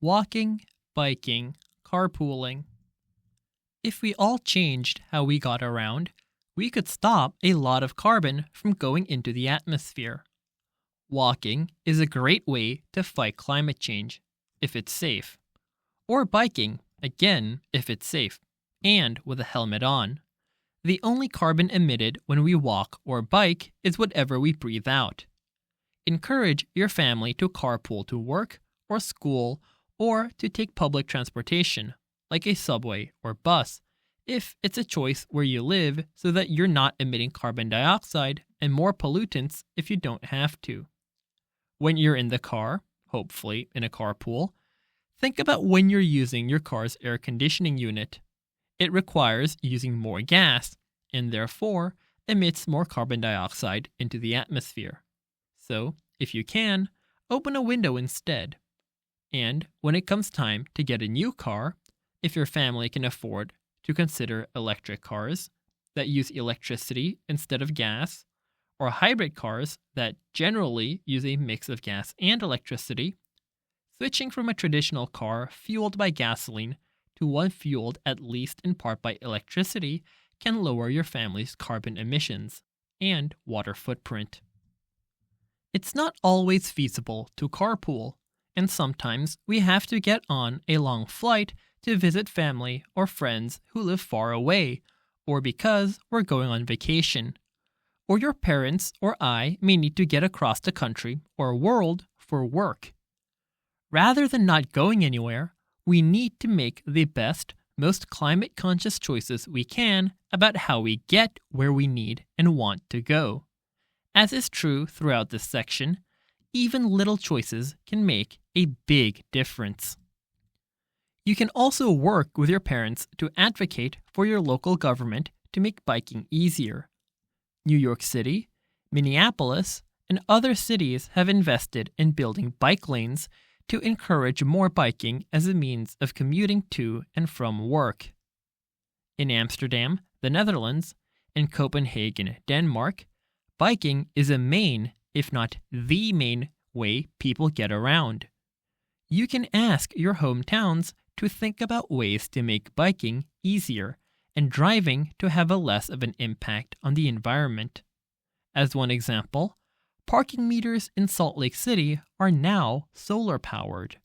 Walking, biking, carpooling. If we all changed how we got around, we could stop a lot of carbon from going into the atmosphere. Walking is a great way to fight climate change, if it's safe. Or biking, again, if it's safe, and with a helmet on. The only carbon emitted when we walk or bike is whatever we breathe out. Encourage your family to carpool to work or school or to take public transportation, like a subway or bus, if it's a choice where you live so that you're not emitting carbon dioxide and more pollutants if you don't have to. When you're in the car, hopefully in a carpool, think about when you're using your car's air conditioning unit. It requires using more gas and therefore emits more carbon dioxide into the atmosphere. So, if you can, open a window instead. And when it comes time to get a new car, if your family can afford to consider electric cars that use electricity instead of gas, or hybrid cars that generally use a mix of gas and electricity, switching from a traditional car fueled by gasoline to one fueled at least in part by electricity can lower your family's carbon emissions and water footprint. It's not always feasible to carpool, and sometimes we have to get on a long flight to visit family or friends who live far away, or because we're going on vacation. Or your parents or I may need to get across the country or world for work. Rather than not going anywhere, we need to make the best, most climate-conscious choices we can about how we get where we need and want to go. As is true throughout this section, even little choices can make a big difference. You can also work with your parents to advocate for your local government to make biking easier. New York City, Minneapolis, and other cities have invested in building bike lanes to encourage more biking as a means of commuting to and from work. In Amsterdam, the Netherlands, and Copenhagen, Denmark, biking is a main, if not the main, way people get around. You can ask your hometowns to think about ways to make biking easier and driving to have a less of an impact on the environment. As one example, parking meters in Salt Lake City are now solar-powered.